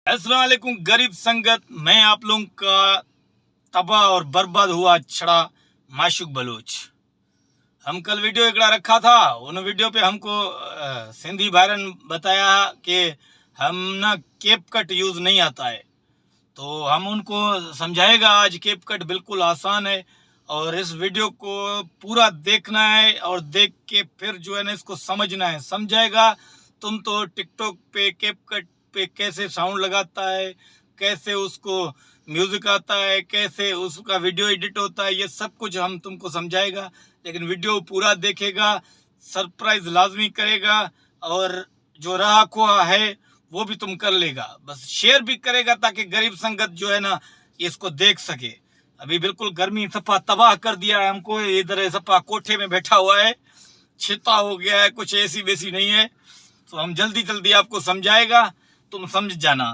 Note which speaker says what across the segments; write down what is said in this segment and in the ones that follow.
Speaker 1: अस्सलाम वालेकुम गरीब संगत, मैं आप लोगों का तबाह और बर्बाद हुआ छड़ा माशूक बलूच। हम कल वीडियो एकड़ा रखा था, उन वीडियो पे हमको सिंधी भाईरन बताया कि हम ना केप कट यूज़ नहीं आता है, तो हम उनको समझाएगा आज। केप कट बिल्कुल आसान है और इस वीडियो को पूरा देखना है और देख के फिर जो है ना इसको समझना है। समझाएगा तुम तो टिकटॉक पे केप कट पे कैसे साउंड लगाता है, कैसे उसको म्यूजिक आता है, कैसे उसका वीडियो एडिट होता है, ये सब कुछ हम तुमको समझाएगा। लेकिन वीडियो पूरा देखेगा, सरप्राइज लाजमी करेगा और जो रहा खोआ है वो भी तुम कर लेगा। बस शेयर भी करेगा ताकि गरीब संगत जो है ना इसको देख सके। अभी बिल्कुल गर्मी सफा तबाह कर दिया है हमको। इधर सफा कोठे में बैठा हुआ है, छिता हो गया है, कुछ एसी वेसी नहीं है। तो हम जल्दी जल्दी आपको समझाएगा, तुम समझ जाना।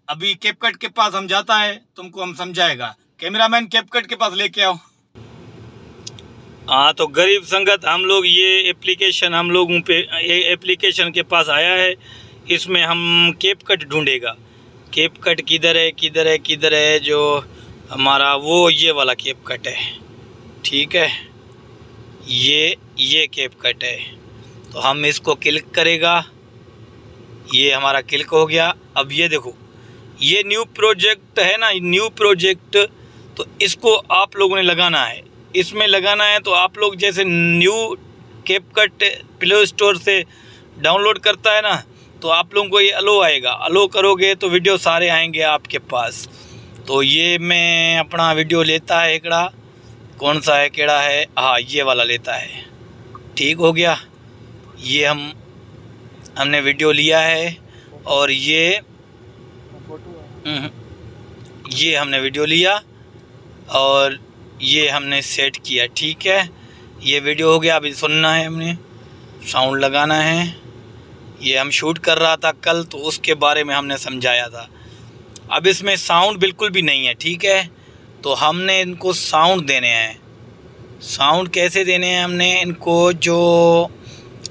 Speaker 1: अभी कैपकट के पास हम जाता है, तुमको हम समझाएगा। कैमरामैन कैपकट के पास लेके आओ। हाँ तो गरीब संगत, हम लोग ये एप्लीकेशन हम लोगों पे एप्लीकेशन के पास आया है। इसमें हम कैपकट ढूंढेगा। कैपकट किधर है किधर है किधर है, जो हमारा वो ये वाला कैपकट है, ठीक है, ये कैपकट है। तो हम इसको क्लिक करेगा, ये हमारा क्लिक हो गया। अब ये देखो, ये न्यू प्रोजेक्ट है ना, न्यू प्रोजेक्ट, तो इसको आप लोगों ने लगाना है। इसमें लगाना है तो आप लोग जैसे न्यू कैपकट प्ले स्टोर से डाउनलोड करता है ना, तो आप लोगों को ये अलो आएगा। अलो करोगे तो वीडियो सारे आएंगे आपके पास। तो ये मैं अपना वीडियो लेता है एकड़ा, कौन सा है केड़ा है, हाँ ये वाला लेता है, ठीक हो गया। ये हमने वीडियो लिया है और ये हमने वीडियो लिया और ये हमने सेट किया, ठीक है। ये वीडियो हो गया। अभी सुनना है, हमने साउंड लगाना है। ये हम शूट कर रहा था कल, तो उसके बारे में हमने समझाया था। अब इसमें साउंड बिल्कुल भी नहीं है, ठीक है। तो हमने इनको साउंड देने हैं। साउंड कैसे देने हैं हमने इनको, जो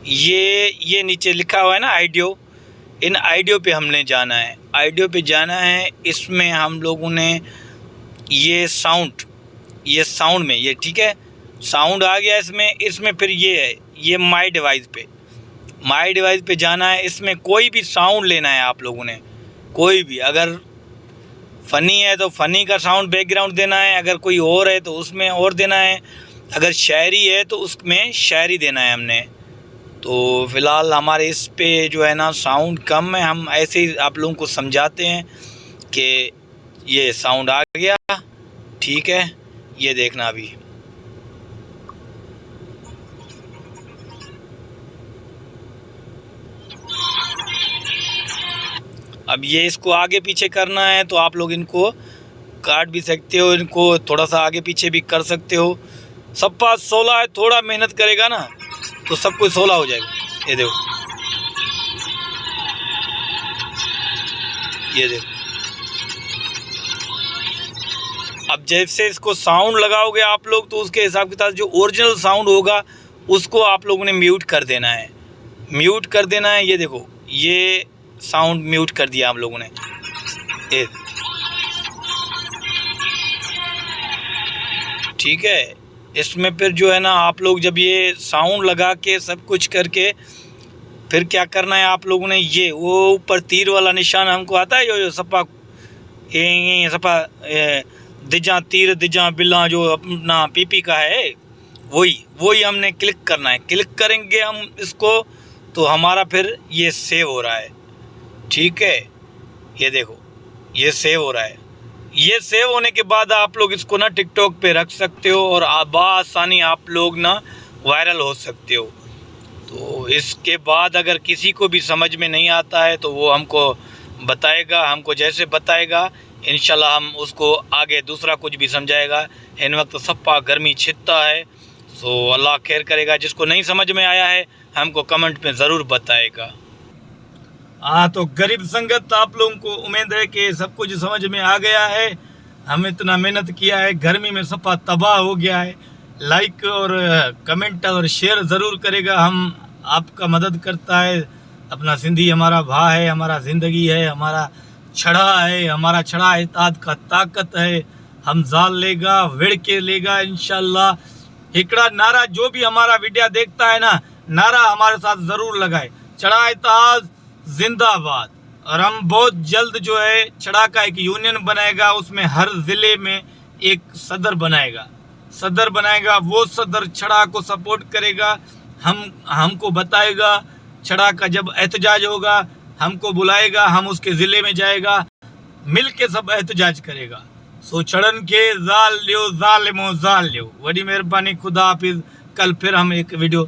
Speaker 1: ये नीचे लिखा हुआ है ना आइडियो, इन आइडियो पे हमने जाना है। आइडियो पे जाना है। इसमें हम लोगों ने ये साउंड में ये, ठीक है, साउंड आ गया इसमें फिर ये है, ये माई डिवाइस पे जाना है। इसमें कोई भी साउंड लेना है आप लोगों ने, कोई भी। अगर फ़नी है तो फ़नी का साउंड बैकग्राउंड देना है, अगर कोई और है तो उसमें और देना है, अगर शायरी है तो उसमें शायरी देना है हमने। तो फ़िलहाल हमारे इस पे जो है ना साउंड कम है। हम ऐसे ही आप लोगों को समझाते हैं कि ये साउंड आ गया, ठीक है। ये देखना अभी, अब ये इसको आगे पीछे करना है तो आप लोग इनको काट भी सकते हो, इनको थोड़ा सा आगे पीछे भी कर सकते हो। सब पास 16 है, थोड़ा मेहनत करेगा ना तो सब कुछ 16 हो जाएगा। ये देखो, ये देखो। अब जैसे इसको साउंड लगाओगे आप लोग, तो उसके हिसाब के साथ जो ओरिजिनल साउंड होगा उसको आप लोगों ने म्यूट कर देना है, म्यूट कर देना है। ये देखो, ये साउंड म्यूट कर दिया हम लोगों ने। ये ठीक है। इसमें फिर जो है ना आप लोग जब ये साउंड लगा के सब कुछ करके, फिर क्या करना है आप लोगों ने, ये वो ऊपर तीर वाला निशान हमको आता है, जो सपा ये सपा दिजा तीर दिजा बिल्ला जो अपना पीपी का है, वही हमने क्लिक करना है। क्लिक करेंगे हम इसको तो हमारा फिर ये सेव हो रहा है, ठीक है। ये देखो, ये सेव हो रहा है। ये सेव होने के बाद आप लोग इसको ना टिकटॉक पे रख सकते हो और आसानी आप लोग ना वायरल हो सकते हो। तो इसके बाद अगर किसी को भी समझ में नहीं आता है तो वो हमको बताएगा, हमको जैसे बताएगा इंशाल्लाह हम उसको आगे दूसरा कुछ भी समझाएगा। इन वक्त सप्पा गर्मी छिता है, सो अल्लाह खैर करेगा। जिसको नहीं समझ में आया है हमको कमेंट में ज़रूर बताएगा। हाँ तो गरीब संगत, आप लोगों को उम्मीद है कि सब कुछ समझ में आ गया है। हम इतना मेहनत किया है, गर्मी में सफ़ा तबाह हो गया है। लाइक और कमेंट और शेयर ज़रूर करेगा, हम आपका मदद करता है अपना सिंधी हमारा भा है, हमारा ज़िंदगी है, हमारा छड़ा है, हमारा छड़ा इत्तेहाद का ताकत है। हम जाल लेगा विड़ के लेगा इंशाल्लाह। हिकड़ा नारा जो भी हमारा वीडियो देखता है ना, नारा हमारे साथ ज़रूर लगाए, छड़ा इत्तेहाद जिंदाबाद। और हम बहुत जल्द जो है छड़ा का एक यूनियन बनाएगा, उसमें हर ज़िले में एक सदर बनाएगा। वो सदर छड़ा को सपोर्ट करेगा, हमको बताएगा। छड़ा का जब एहतजाज होगा हमको बुलाएगा, हम उसके ज़िले में जाएगा, मिल के सब एहतजाज करेगा। सो छड़न के ज़ाल लियो ज़ालिमो ज़ाल लियो। बड़ी मेहरबानी, खुदा हाफिज़। कल फिर हम एक वीडियो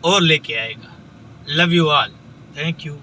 Speaker 1: और लेके आएगा। Love you all, thank you.